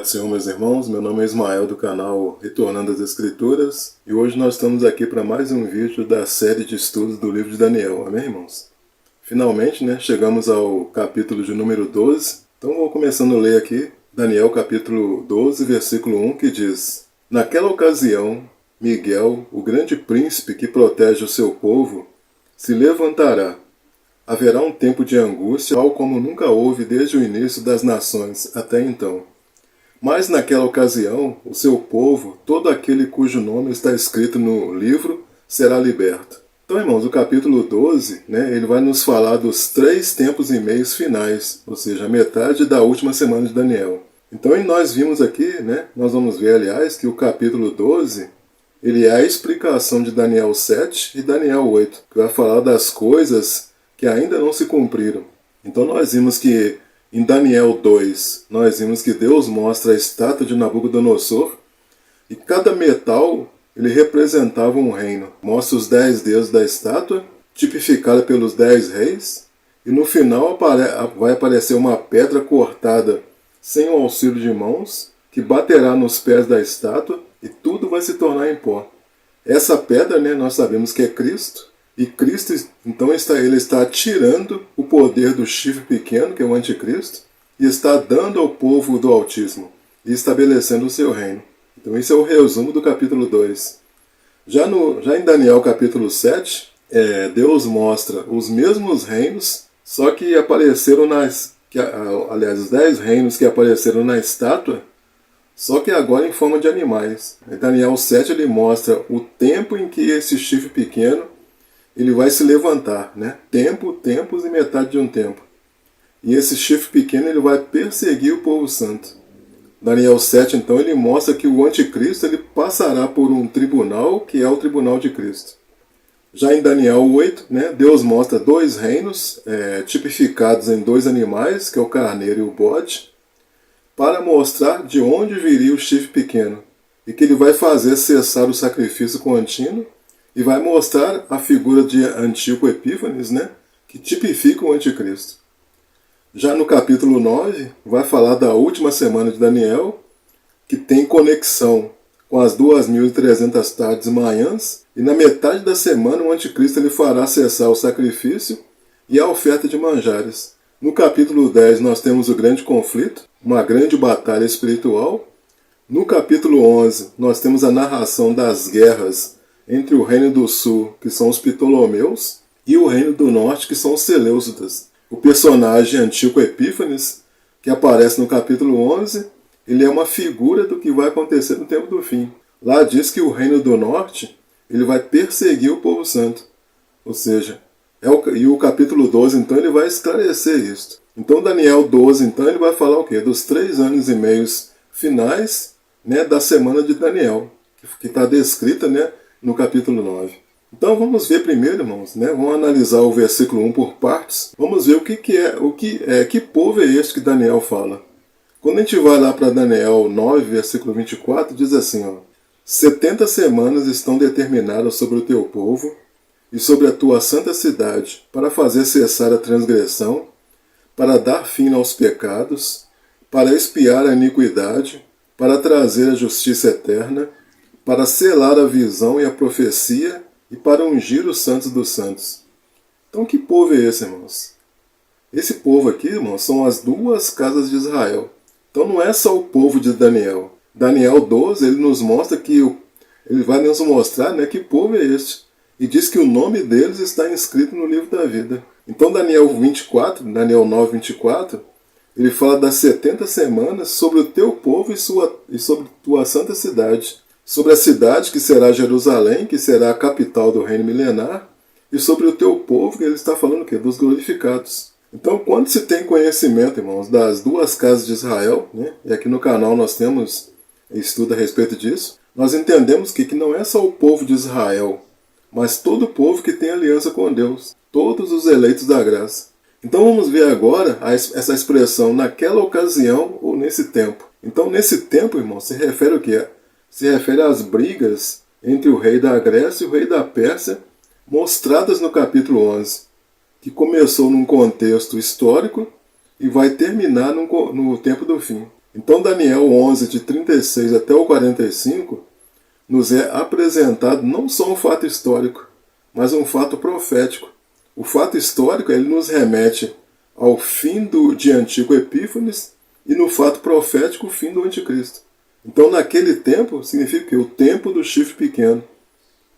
do Senhor, meus irmãos. Meu nome é Ismael, do canal Retornando às Escrituras, e hoje nós estamos aqui para mais um vídeo da série de estudos do livro de Daniel, amém, irmãos? Finalmente, chegamos ao capítulo de número 12, então vou começando a ler aqui Daniel capítulo 12, versículo 1, que diz: Naquela ocasião, Miguel, o grande príncipe que protege o seu povo, se levantará. Haverá um tempo de angústia, tal como nunca houve desde o início das nações até então. Mas naquela ocasião, o seu povo, todo aquele cujo nome está escrito no livro, será liberto. Então, irmãos, o capítulo 12, ele vai nos falar dos 3 tempos e meios finais, ou seja, a metade da última semana de Daniel. Então, nós vimos aqui, nós vamos ver, aliás, que o capítulo 12, ele é a explicação de Daniel 7 e Daniel 8, que vai falar das coisas que ainda não se cumpriram. Então nós vimos que em Daniel 2, nós vimos que Deus mostra a estátua de Nabucodonosor e cada metal ele representava um reino. Mostra os 10 dedos da estátua, tipificada pelos 10 reis, e no final vai aparecer uma pedra cortada sem o auxílio de mãos, que baterá nos pés da estátua e tudo vai se tornar em pó. Essa pedra, nós sabemos que é Cristo. E Cristo, então, ele está tirando o poder do chifre pequeno, que é o anticristo, e está dando ao povo do Altíssimo, e estabelecendo o seu reino. Então, esse é o resumo do capítulo 2. Já em Daniel capítulo 7, Deus mostra os mesmos reinos, só que apareceram aliás, os 10 reinos que apareceram na estátua, só que agora em forma de animais. Em Daniel 7 ele mostra o tempo em que esse chifre pequeno ele vai se levantar, tempos e metade de um tempo. E esse chifre pequeno ele vai perseguir o povo santo. Daniel 7, então, ele mostra que o anticristo ele passará por um tribunal, que é o tribunal de Cristo. Já em Daniel 8, Deus mostra 2 reinos, tipificados em 2 animais, que é o carneiro e o bode, para mostrar de onde viria o chifre pequeno, e que ele vai fazer cessar o sacrifício contínuo, e vai mostrar a figura de Antíoco Epífanes, que tipifica o anticristo. Já no capítulo 9, vai falar da última semana de Daniel, que tem conexão com as 2.300 tardes e manhãs, e na metade da semana o anticristo ele fará cessar o sacrifício e a oferta de manjares. No capítulo 10 nós temos o grande conflito, uma grande batalha espiritual. No capítulo 11 nós temos a narração das guerras entre o reino do sul, que são os Ptolomeus, e o reino do norte, que são os Seleucidas. O personagem Antíoco Epífanes, que aparece no capítulo 11, ele é uma figura do que vai acontecer no tempo do fim. Lá diz que o reino do norte ele vai perseguir o povo santo. Ou seja, e o capítulo 12, então, ele vai esclarecer isso. Então, Daniel 12, então, ele vai falar o quê? Dos 3 anos e meios finais da semana de Daniel, que está descrita no capítulo 9. Então vamos ver primeiro, irmãos, vamos analisar o versículo 1 por partes. Vamos ver que povo é este que Daniel fala. Quando a gente vai lá para Daniel 9, versículo 24, diz assim, 70 semanas estão determinadas sobre o teu povo e sobre a tua santa cidade, para fazer cessar a transgressão, para dar fim aos pecados, para expiar a iniquidade, para trazer a justiça eterna, para selar a visão e a profecia e para ungir os santos dos santos. Então que povo é esse, irmãos? Esse povo aqui, irmãos, são as 2 casas de Israel. Então não é só o povo de Daniel. Daniel 12, ele nos mostra ele vai nos mostrar que povo é este. E diz que o nome deles está inscrito no livro da vida. Então Daniel 9, 24, ele fala das 70 semanas sobre o teu povo e sobre tua santa cidade. Sobre a cidade que será Jerusalém, que será a capital do reino milenar, e sobre o teu povo, que ele está falando o quê? Dos glorificados. Então, quando se tem conhecimento, irmãos, das 2 casas de Israel, e aqui no canal nós temos estudo a respeito disso, nós entendemos que não é só o povo de Israel, mas todo o povo que tem aliança com Deus, todos os eleitos da graça. Então vamos ver agora essa expressão naquela ocasião ou nesse tempo. Então nesse tempo, irmãos, se refere ao quê? Se refere às brigas entre o rei da Grécia e o rei da Pérsia, mostradas no capítulo 11, que começou num contexto histórico e vai terminar no tempo do fim. Então Daniel 11, de 36 até o 45, nos é apresentado não só um fato histórico, mas um fato profético. O fato histórico ele nos remete ao fim de Antigo Epífanes e no fato profético o fim do Anticristo. Então naquele tempo significa que o tempo do chifre pequeno,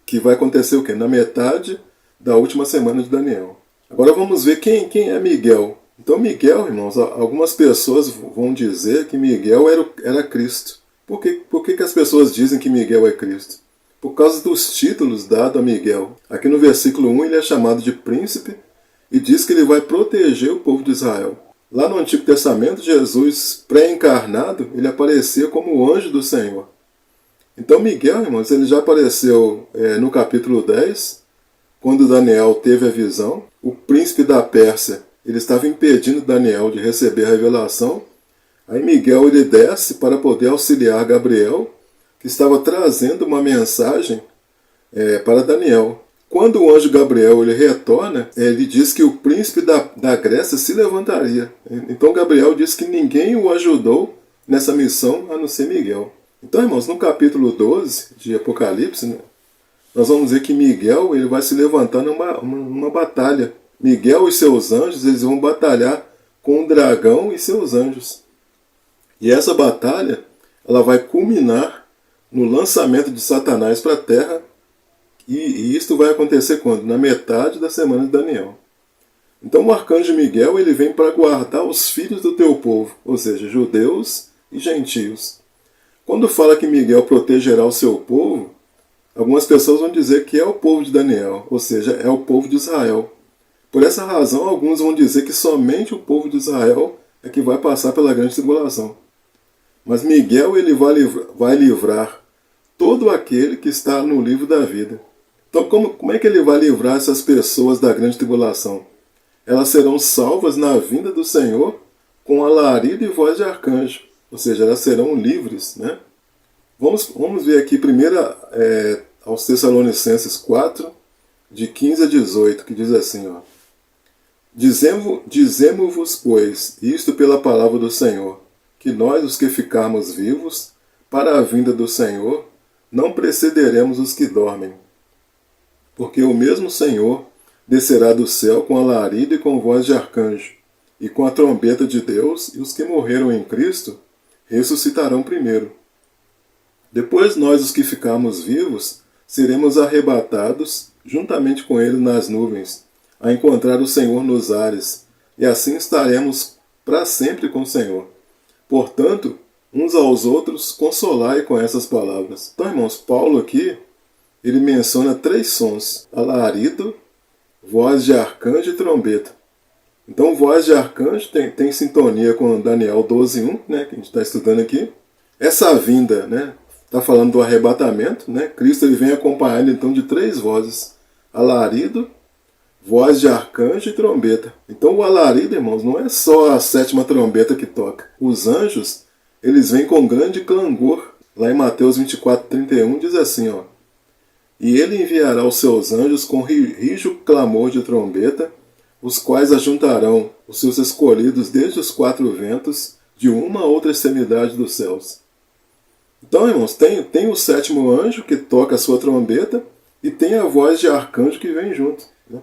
que vai acontecer o quê? Na metade da última semana de Daniel. Agora vamos ver quem é Miguel. Então Miguel, irmãos, algumas pessoas vão dizer que Miguel era Cristo. Por que as pessoas dizem que Miguel é Cristo? Por causa dos títulos dados a Miguel. Aqui no versículo 1 ele é chamado de príncipe e diz que ele vai proteger o povo de Israel. Lá no Antigo Testamento, Jesus, pré-encarnado, ele aparecia como o anjo do Senhor. Então Miguel, irmãos, ele já apareceu no capítulo 10, quando Daniel teve a visão. O príncipe da Pérsia, ele estava impedindo Daniel de receber a revelação. Aí Miguel ele desce para poder auxiliar Gabriel, que estava trazendo uma mensagem para Daniel. Quando o anjo Gabriel ele retorna, ele diz que o príncipe da Grécia se levantaria. Então Gabriel diz que ninguém o ajudou nessa missão a não ser Miguel. Então, irmãos, no capítulo 12 de Apocalipse, né, nós vamos ver que Miguel ele vai se levantar numa batalha. Miguel e seus anjos eles vão batalhar com o dragão e seus anjos. E essa batalha ela vai culminar no lançamento de Satanás para a terra. E isto vai acontecer quando? Na metade da semana de Daniel. Então o arcanjo Miguel ele vem para guardar os filhos do teu povo, ou seja, judeus e gentios. Quando fala que Miguel protegerá o seu povo, algumas pessoas vão dizer que é o povo de Daniel, ou seja, é o povo de Israel. Por essa razão, alguns vão dizer que somente o povo de Israel é que vai passar pela grande tribulação. Mas Miguel ele vai livrar todo aquele que está no livro da vida. Então, como é que ele vai livrar essas pessoas da grande tribulação? Elas serão salvas na vinda do Senhor com alarido e voz de arcanjo. Ou seja, elas serão livres. Né? Vamos ver aqui primeiro aos Tessalonicenses 4, de 15 a 18, que diz assim, ó. Dizemo-vos, pois, isto pela palavra do Senhor, que nós, os que ficarmos vivos, para a vinda do Senhor, não precederemos os que dormem. Porque o mesmo Senhor descerá do céu com alarido e com voz de arcanjo, e com a trombeta de Deus, e os que morreram em Cristo ressuscitarão primeiro. Depois nós, os que ficarmos vivos, seremos arrebatados juntamente com ele nas nuvens, a encontrar o Senhor nos ares, e assim estaremos para sempre com o Senhor. Portanto, uns aos outros consolai com essas palavras. Então, irmãos, Paulo aqui, ele menciona 3 sons: alarido, voz de arcanjo e trombeta. Então, voz de arcanjo tem sintonia com Daniel 12:1, né, que a gente está estudando aqui. Essa vinda, né, está falando do arrebatamento, né? Cristo ele vem acompanhado então de 3 vozes: alarido, voz de arcanjo e trombeta. Então o alarido, irmãos, não é só a 7ª trombeta que toca. Os anjos, eles vêm com grande clangor. Lá em Mateus 24:31 diz assim, ó: E ele enviará os seus anjos com rijo clamor de trombeta, os quais ajuntarão os seus escolhidos desde os 4 ventos, de uma a outra extremidade dos céus. Então, irmãos, tem o 7º anjo que toca a sua trombeta e tem a voz de arcanjo que vem junto. Né?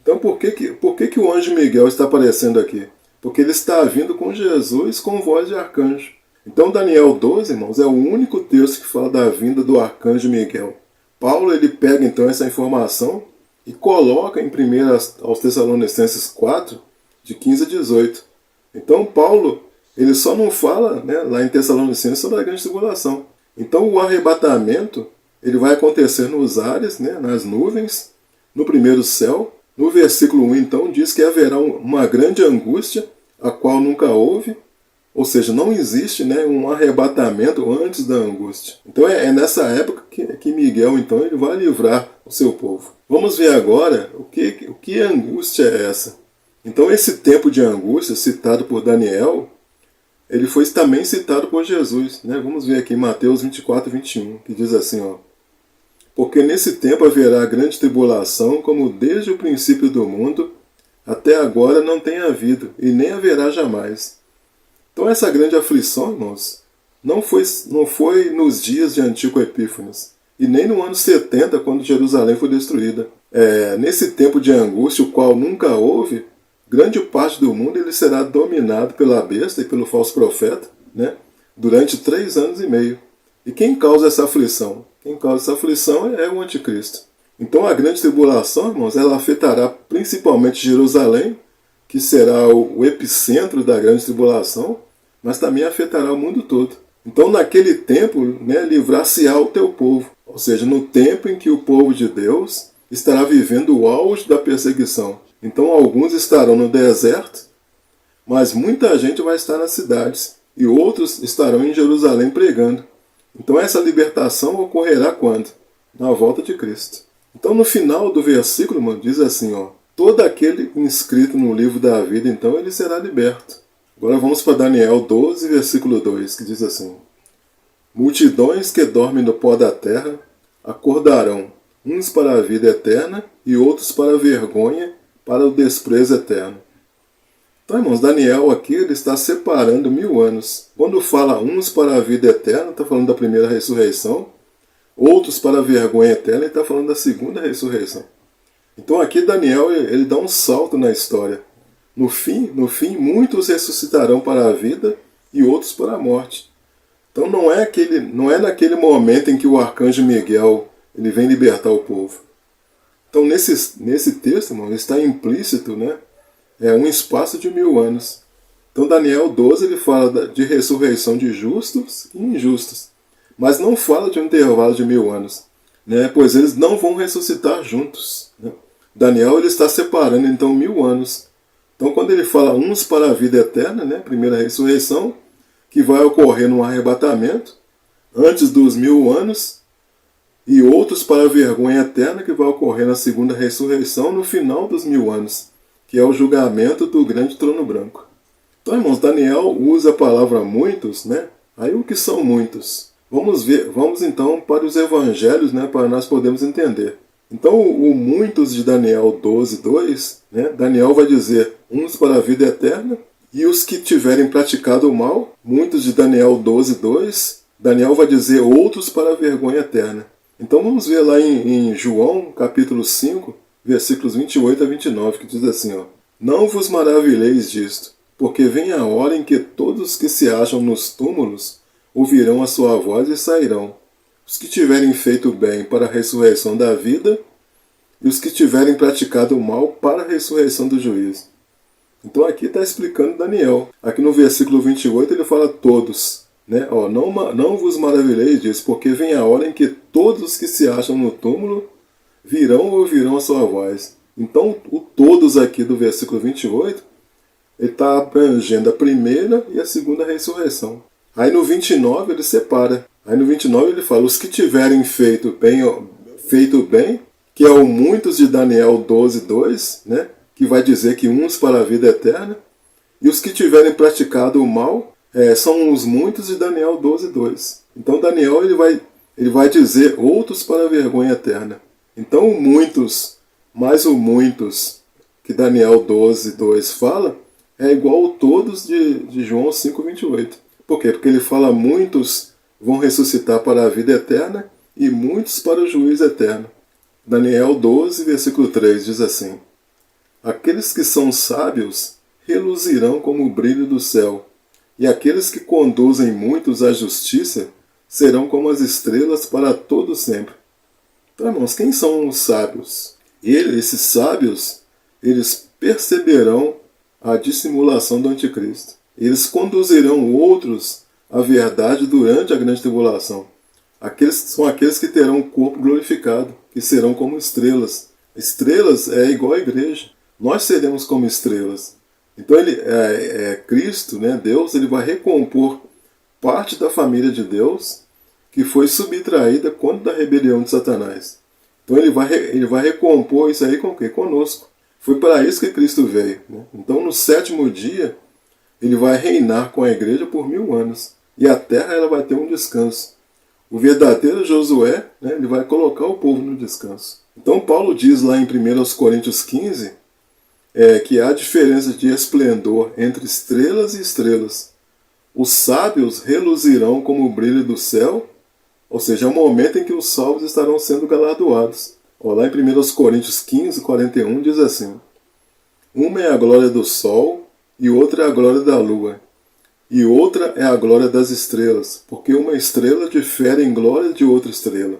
Então, por que o anjo Miguel está aparecendo aqui? Porque ele está vindo com Jesus com voz de arcanjo. Então, Daniel 12, irmãos, é o único texto que fala da vinda do arcanjo Miguel. Paulo ele pega então essa informação e coloca em 1 aos Tessalonicenses 4, de 15 a 18. Então, Paulo ele só não fala, né, lá em Tessalonicenses sobre a grande tribulação. Então o arrebatamento ele vai acontecer nos ares, né, nas nuvens, no primeiro céu. No versículo 1 então diz que haverá uma grande angústia, a qual nunca houve, ou seja, não existe, né, um arrebatamento antes da angústia. Então é nessa época que Miguel então ele vai livrar o seu povo. Vamos ver agora o que angústia é essa. Então esse tempo de angústia citado por Daniel, ele foi também citado por Jesus. Né? Vamos ver aqui em Mateus 24:21, que diz assim, ó: Porque nesse tempo haverá grande tribulação, como desde o princípio do mundo até agora não tem havido, e nem haverá jamais. Então essa grande aflição, irmãos, não foi nos dias de Antíoco Epífanes, e nem no ano 70, quando Jerusalém foi destruída. Nesse tempo de angústia, o qual nunca houve, grande parte do mundo ele será dominado pela besta e pelo falso profeta, né, durante 3 anos e meio. E quem causa essa aflição? Quem causa essa aflição é o anticristo. Então a grande tribulação, irmãos, ela afetará principalmente Jerusalém, que será o epicentro da grande tribulação, mas também afetará o mundo todo. Então naquele tempo, né, livrar-se-á o teu povo, ou seja, no tempo em que o povo de Deus estará vivendo o auge da perseguição. Então alguns estarão no deserto, mas muita gente vai estar nas cidades, e outros estarão em Jerusalém pregando. Então essa libertação ocorrerá quando? Na volta de Cristo. Então no final do versículo, mano, diz assim, ó, todo aquele inscrito no livro da vida, então ele será liberto. Agora vamos para Daniel 12, versículo 2, que diz assim: multidões que dormem no pó da terra acordarão, uns para a vida eterna e outros para a vergonha, para o desprezo eterno. Então, irmãos, Daniel aqui ele está separando 1000 anos. Quando fala uns para a vida eterna, está falando da primeira ressurreição, outros para a vergonha eterna, ele está falando da segunda ressurreição. Então aqui Daniel ele dá um salto na história. No fim, muitos ressuscitarão para a vida e outros para a morte. Então não é naquele momento em que o arcanjo Miguel ele vem libertar o povo. Então nesse texto, irmão, está implícito, né, um espaço de 1000 anos. Então Daniel 12 ele fala de ressurreição de justos e injustos, mas não fala de um intervalo de 1000 anos, né, pois eles não vão ressuscitar juntos, né? Daniel ele está separando então 1000 anos. Então quando ele fala uns para a vida eterna, né, primeira ressurreição, que vai ocorrer no arrebatamento, antes dos 1000 anos, e outros para a vergonha eterna, que vai ocorrer na segunda ressurreição, no final dos 1000 anos, que é o julgamento do grande trono branco. Então, irmãos, Daniel usa a palavra muitos, né? Aí o que são muitos? Vamos então para os evangelhos, né, para nós podermos entender. Então o muitos de Daniel 12, 2, né, Daniel vai dizer uns para a vida eterna, e os que tiverem praticado o mal, muitos de Daniel 12, 2, Daniel vai dizer outros para a vergonha eterna. Então vamos ver lá em João, capítulo 5, versículos 28 a 29, que diz assim, ó: não vos maravilheis disto, porque vem a hora em que todos que se acham nos túmulos ouvirão a sua voz e sairão. Os que tiverem feito o bem para a ressurreição da vida, e os que tiverem praticado o mal para a ressurreição do juízo. Então aqui está explicando Daniel. Aqui no versículo 28 ele fala todos, né? Ó, não vos maravilheis disso, porque vem a hora em que todos os que se acham no túmulo virão ou ouvirão a sua voz. Então o todos aqui do versículo 28, ele está abrangendo a primeira e a segunda ressurreição. Aí no 29 ele separa. Aí no 29 ele fala, os que tiverem feito bem, que é o muitos de Daniel 12, 2, né? Que vai dizer que uns para a vida eterna, e os que tiverem praticado o mal são os muitos de Daniel 12, 2. Então Daniel ele vai dizer outros para a vergonha eterna. Então o muitos mais o muitos que Daniel 12, 2 fala é igual ao todos de João 5, 28. Por quê? Porque ele fala muitos vão ressuscitar para a vida eterna e muitos para o juízo eterno. Daniel 12, versículo 3 diz assim: aqueles que são sábios reluzirão como o brilho do céu, e aqueles que conduzem muitos à justiça serão como as estrelas para todo sempre. Então, irmãos, quem são os sábios? Esses sábios, eles perceberão a dissimulação do anticristo. Eles conduzirão outros à verdade durante a grande tribulação. São aqueles que terão o corpo glorificado, que serão como estrelas. Estrelas é igual à igreja. Nós seremos como estrelas. Então Cristo, né, Deus, ele vai recompor parte da família de Deus que foi subtraída quando da rebelião de Satanás. Então ele vai recompor isso aí com o quê? Conosco. Foi para isso que Cristo veio, né? Então no 7º dia ele vai reinar com a igreja por 1000 anos. E a terra ela vai ter um descanso. O verdadeiro Josué, né, ele vai colocar o povo no descanso. Então Paulo diz lá em 1 Coríntios 15 que há diferença de esplendor entre estrelas e estrelas. Os sábios reluzirão como o brilho do céu, ou seja, é o momento em que os salvos estarão sendo galardoados. Lá em 1 Coríntios 15, 41 diz assim: uma é a glória do sol e outra é a glória da lua, e outra é a glória das estrelas, porque uma estrela difere em glória de outra estrela.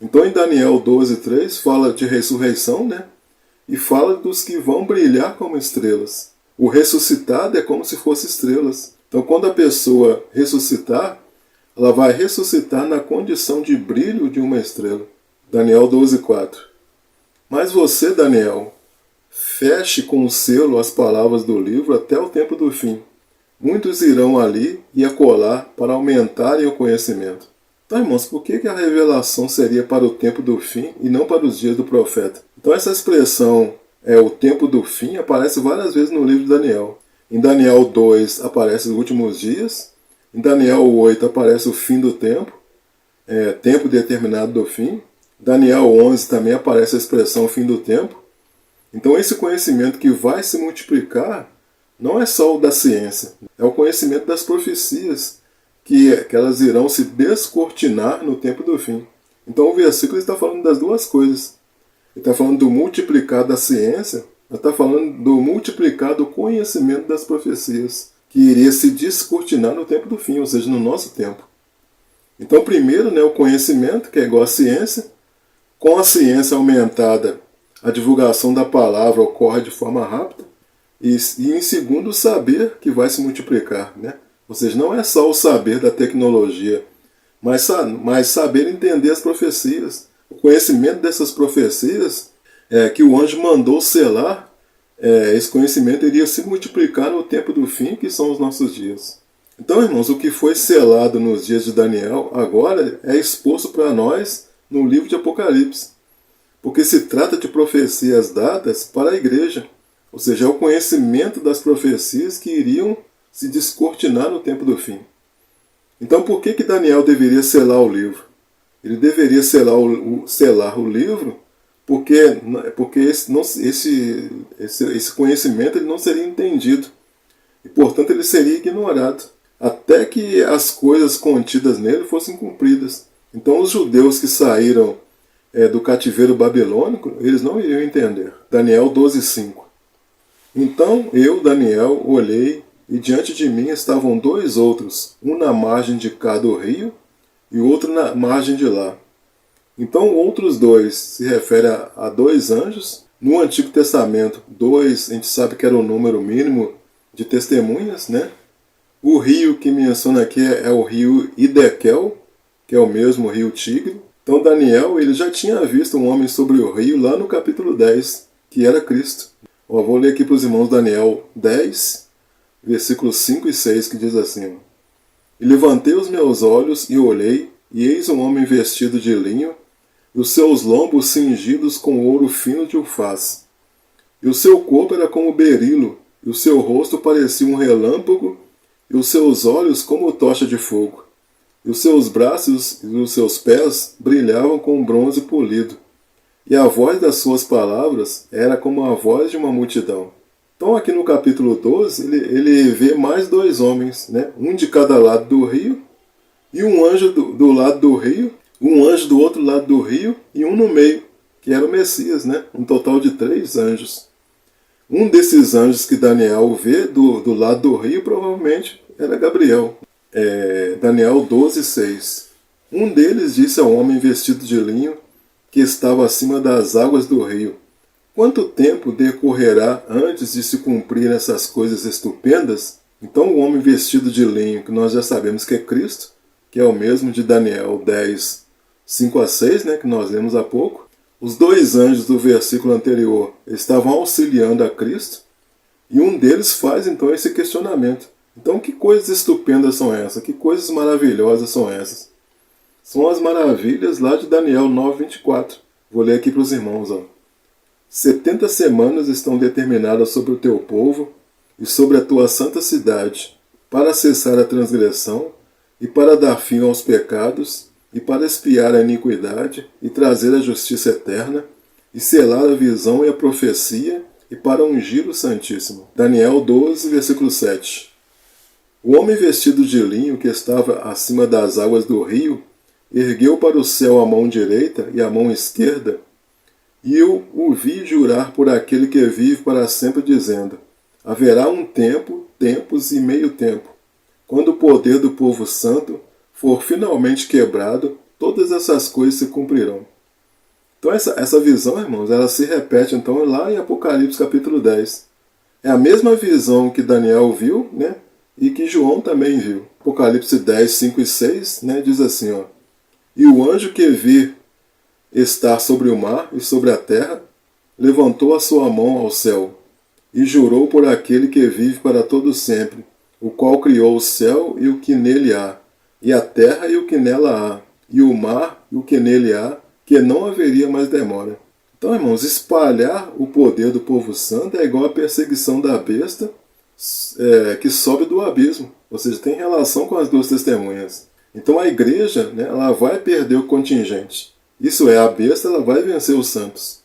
Então em Daniel 12:3 fala de ressurreição, né? E fala dos que vão brilhar como estrelas. O ressuscitado é como se fosse estrelas. Então quando a pessoa ressuscitar, ela vai ressuscitar na condição de brilho de uma estrela. Daniel 12:4. Mas você, Daniel, feche com o selo as palavras do livro até o tempo do fim. Muitos irão ali e acolá para aumentarem o conhecimento. Então, irmãos, por que a revelação seria para o tempo do fim e não para os dias do profeta? Então essa expressão, o tempo do fim, aparece várias vezes no livro de Daniel. Em Daniel 2 aparece os últimos dias. Em Daniel 8 aparece o fim do tempo, tempo determinado do fim. Daniel 11 também aparece a expressão fim do tempo. Então esse conhecimento que vai se multiplicar não é só o da ciência, é o conhecimento das profecias, que elas irão se descortinar no tempo do fim. Então o versículo está falando das duas coisas. Ele está falando do multiplicar da ciência, mas está falando do multiplicar do conhecimento das profecias, que iria se descortinar no tempo do fim, ou seja, no nosso tempo. Então primeiro, o conhecimento, que é igual à ciência. Com a ciência aumentada, a divulgação da palavra ocorre de forma rápida. E em segundo, o saber que vai se multiplicar, né? Ou seja, não é só o saber da tecnologia, mas saber entender as profecias. O conhecimento dessas profecias que o anjo mandou selar, esse conhecimento iria se multiplicar no tempo do fim, que são os nossos dias. Então, irmãos, o que foi selado nos dias de Daniel agora é exposto para nós no livro de Apocalipse. Porque se trata de profecias dadas para a igreja. Ou seja, é o conhecimento das profecias que iriam se descortinar no tempo do fim. Então por que Daniel deveria selar o livro? Ele deveria selar o livro porque esse conhecimento ele não seria entendido. E portanto ele seria ignorado. Até que as coisas contidas nele fossem cumpridas. Então os judeus que saíram do cativeiro babilônico, eles não iriam entender. Daniel 12:5. Então eu, Daniel, olhei, e diante de mim estavam dois outros, um na margem de cá do rio e o outro na margem de lá. Então outros dois se refere a dois anjos. No Antigo Testamento, 2 a gente sabe que era o número mínimo de testemunhas, né? O rio que menciona aqui é o rio Hidekel, que é o mesmo rio Tigre. Então Daniel ele já tinha visto um homem sobre o rio lá no capítulo 10, que era Cristo. Vou ler aqui para os irmãos Daniel 10, versículos 5 e 6, que diz assim: E levantei os meus olhos e olhei, e eis um homem vestido de linho, e os seus lombos cingidos com ouro fino de ufaz. E o seu corpo era como berilo, e o seu rosto parecia um relâmpago, e os seus olhos como tocha de fogo. E os seus braços e os seus pés brilhavam com bronze polido. E a voz das suas palavras era como a voz de uma multidão. Então aqui no capítulo 12, ele vê mais dois homens, né? Um de cada lado do rio, e um anjo do lado do rio, um anjo do outro lado do rio, e um no meio, que era o Messias, né? Um total de 3 anjos. Um desses anjos que Daniel vê do lado do rio, provavelmente era Gabriel. Daniel 12:6. Um deles disse ao homem vestido de linho, que estava acima das águas do rio: Quanto tempo decorrerá antes de se cumprir essas coisas estupendas? Então o homem vestido de linho, que nós já sabemos que é Cristo, que é o mesmo de Daniel 10, 5 a 6, né, que nós lemos há pouco. Os dois anjos do versículo anterior estavam auxiliando a Cristo, e um deles faz então esse questionamento. Então que coisas estupendas são essas? Que coisas maravilhosas são essas? São as maravilhas lá de Daniel 9:24. Vou ler aqui para os irmãos. 70 semanas estão determinadas sobre o teu povo e sobre a tua santa cidade, para cessar a transgressão e para dar fim aos pecados e para expiar a iniquidade e trazer a justiça eterna e selar a visão e a profecia e para ungir o Santíssimo. Daniel 12, versículo 7. O homem vestido de linho que estava acima das águas do rio ergueu para o céu a mão direita e a mão esquerda, e eu o vi jurar por aquele que vive para sempre, dizendo: haverá um tempo, tempos e meio tempo, quando o poder do povo santo for finalmente quebrado, todas essas coisas se cumprirão. Então essa visão, irmãos, ela se repete então lá em Apocalipse capítulo 10. É a mesma visão que Daniel viu, né? E que João também viu. Apocalipse 10, 5 e 6, né? Diz assim, ó: e o anjo que vi estar sobre o mar e sobre a terra, levantou a sua mão ao céu, e jurou por aquele que vive para todo sempre, o qual criou o céu e o que nele há, e a terra e o que nela há, e o mar e o que nele há, que não haveria mais demora. Então, irmãos, espalhar o poder do povo santo é igual à perseguição da besta que sobe do abismo, ou seja, tem relação com as duas testemunhas. Então a igreja, né, ela vai perder o contingente. Isso é, a besta ela vai vencer os santos.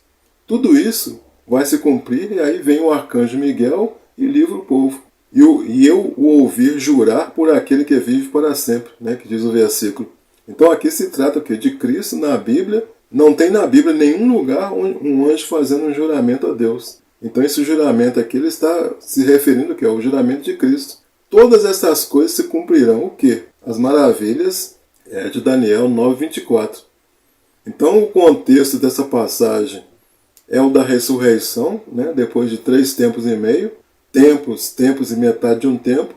Tudo isso vai se cumprir e aí vem o arcanjo Miguel e livra o povo. E eu o ouvir jurar por aquele que vive para sempre, né, que diz o versículo. Então aqui se trata o quê? De Cristo na Bíblia. Não tem na Bíblia nenhum lugar um anjo fazendo um juramento a Deus. Então esse juramento aqui ele está se referindo ao quê? Ao juramento de Cristo. Todas essas coisas se cumprirão o quê? As maravilhas de Daniel 9:24. Então o contexto dessa passagem é o da ressurreição, né? Depois de 3 tempos e meio, tempos e metade de um tempo,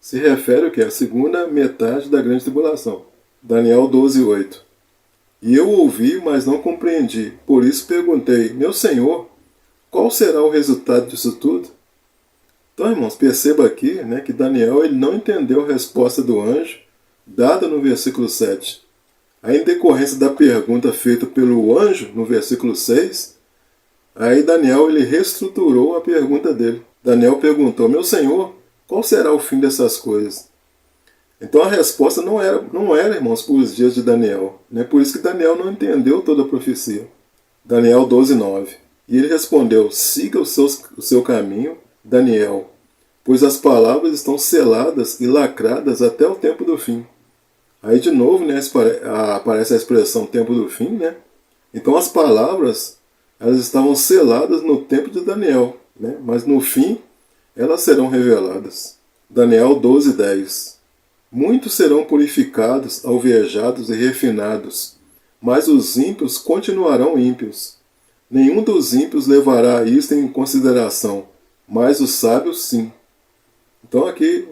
se refere ao quê? A segunda metade da grande tribulação. Daniel 12:8. E eu ouvi, mas não compreendi. Por isso perguntei: meu Senhor, qual será o resultado disso tudo? Então, irmãos, perceba aqui, né, que Daniel ele não entendeu a resposta do anjo dada no versículo 7. Aí, em decorrência da pergunta feita pelo anjo no versículo 6, aí Daniel ele reestruturou a pergunta dele. Daniel perguntou: meu Senhor, qual será o fim dessas coisas? Então a resposta não era, irmãos, para os dias de Daniel. Né? Por isso que Daniel não entendeu toda a profecia. Daniel 12:9. E ele respondeu: siga o seu caminho, Daniel, pois as palavras estão seladas e lacradas até o tempo do fim. Aí de novo, né, aparece a expressão tempo do fim, né? Então as palavras elas estavam seladas no tempo de Daniel, né? Mas no fim elas serão reveladas. Daniel 12:10. Muitos serão purificados, alvejados e refinados, mas os ímpios continuarão ímpios. Nenhum dos ímpios levará isto em consideração, mas os sábios sim. Então aqui,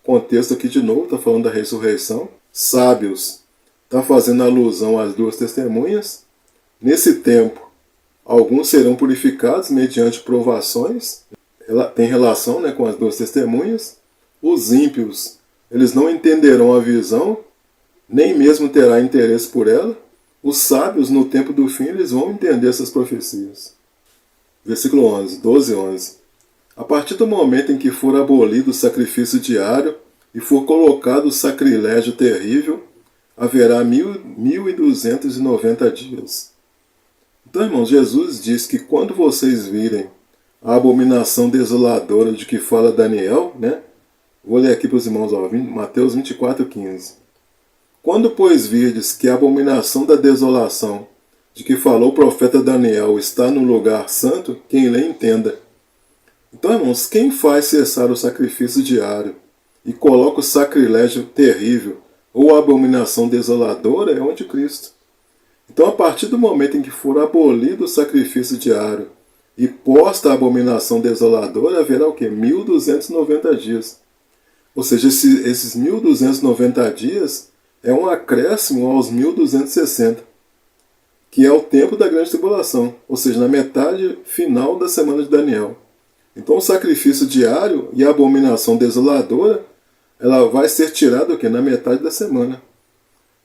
contexto aqui de novo, está falando da ressurreição. Sábios, está fazendo alusão às duas testemunhas. Nesse tempo, alguns serão purificados mediante provações. Ela tem relação, né, com as duas testemunhas. Os ímpios, eles não entenderão a visão, nem mesmo terá interesse por ela. Os sábios, no tempo do fim, eles vão entender essas profecias. Versículo 11, 12:11. A partir do momento em que for abolido o sacrifício diário e for colocado o sacrilégio terrível, haverá 1.290 dias. Então, irmãos, Jesus diz que quando vocês virem a abominação desoladora de que fala Daniel, né? Vou ler aqui para os irmãos, ó, Mateus 24:15. Quando, pois, virdes que a abominação da desolação de que falou o profeta Daniel está no lugar santo, quem lê entenda. Então, irmãos, quem faz cessar o sacrifício diário e coloca o sacrilégio terrível ou a abominação desoladora é o anticristo. Então, a partir do momento em que for abolido o sacrifício diário e posta a abominação desoladora, haverá o quê? 1.290 dias. Ou seja, esses 1.290 dias é um acréscimo aos 1.260, que é o tempo da grande tribulação, ou seja, na metade final da semana de Daniel. Então o sacrifício diário e a abominação desoladora, ela vai ser tirada o quê? Na metade da semana.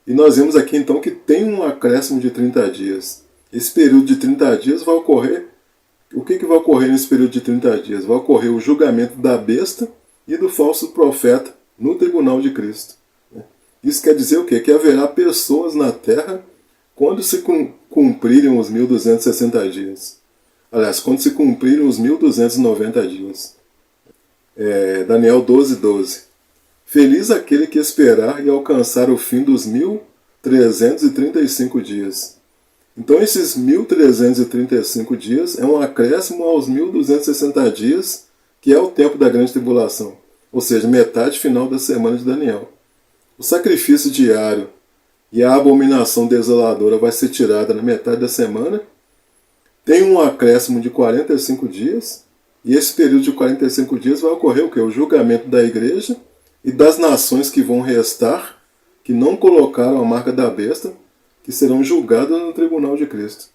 E nós vemos aqui então que tem um acréscimo de 30 dias. Esse período de 30 dias vai ocorrer. O que vai ocorrer nesse período de 30 dias? Vai ocorrer o julgamento da besta e do falso profeta no tribunal de Cristo. Isso quer dizer o quê? Que haverá pessoas na terra quando se cumprirem os 1.260 dias. Aliás, quando se cumprirem os 1.290 dias. Daniel 12:12. Feliz aquele que esperar e alcançar o fim dos 1335 dias. Então esses 1335 dias é um acréscimo aos 1260 dias, que é o tempo da grande tribulação, ou seja, metade final da semana de Daniel. O sacrifício diário e a abominação desoladora vai ser tirada na metade da semana. Tem um acréscimo de 45 dias, e esse período de 45 dias vai ocorrer o quê? O julgamento da igreja e das nações que vão restar, que não colocaram a marca da besta, que serão julgadas no tribunal de Cristo.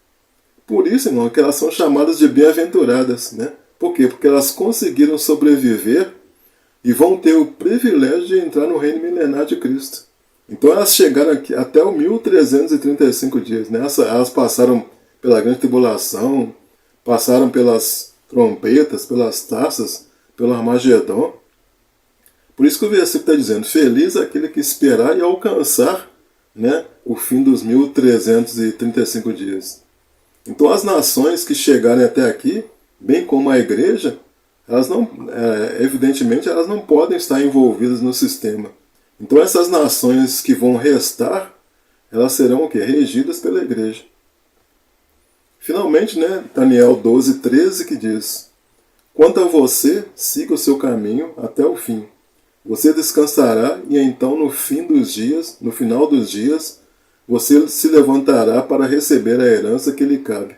Por isso, irmão, que elas são chamadas de bem-aventuradas, né? Por quê? Porque elas conseguiram sobreviver e vão ter o privilégio de entrar no reino milenar de Cristo. Então elas chegaram aqui até o 1335 dias, né? Elas passaram pela grande tribulação, passaram pelas trompetas, pelas taças, pelo Armagedon. Por isso que o versículo está dizendo, feliz aquele que esperar e alcançar, né, o fim dos 1335 dias. Então as nações que chegarem até aqui, bem como a igreja, elas não, evidentemente elas não podem estar envolvidas no sistema. Então essas nações que vão restar, elas serão o quê? Regidas pela igreja. Finalmente, né, Daniel 12:13 que diz, quanto a você, siga o seu caminho até o fim. Você descansará e então no final dos dias, você se levantará para receber a herança que lhe cabe.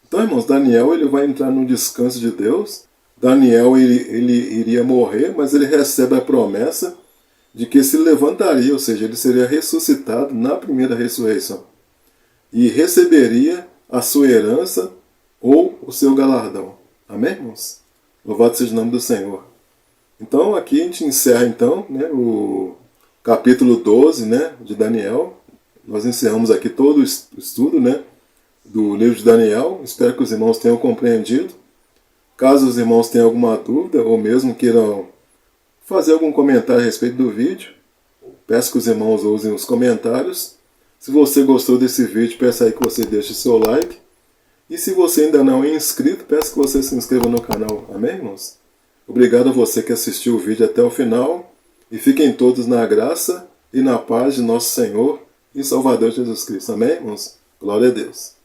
Então, irmãos, Daniel ele vai entrar no descanso de Deus. Daniel ele iria morrer, mas ele recebe a promessa de que se levantaria, ou seja, ele seria ressuscitado na primeira ressurreição. E receberia a sua herança ou o seu galardão. Amém, irmãos? Louvado seja o nome do Senhor. Então aqui a gente encerra então, né, o capítulo 12, né, de Daniel. Nós encerramos aqui todo o estudo, né, do livro de Daniel. Espero que os irmãos tenham compreendido. Caso os irmãos tenham alguma dúvida ou mesmo queiram fazer algum comentário a respeito do vídeo, peço que os irmãos usem os comentários. Se você gostou desse vídeo, peço aí que você deixe seu like. E se você ainda não é inscrito, peço que você se inscreva no canal. Amém, irmãos? Obrigado a você que assistiu o vídeo até o final e fiquem todos na graça e na paz de nosso Senhor e Salvador Jesus Cristo. Amém, irmãos? Glória a Deus.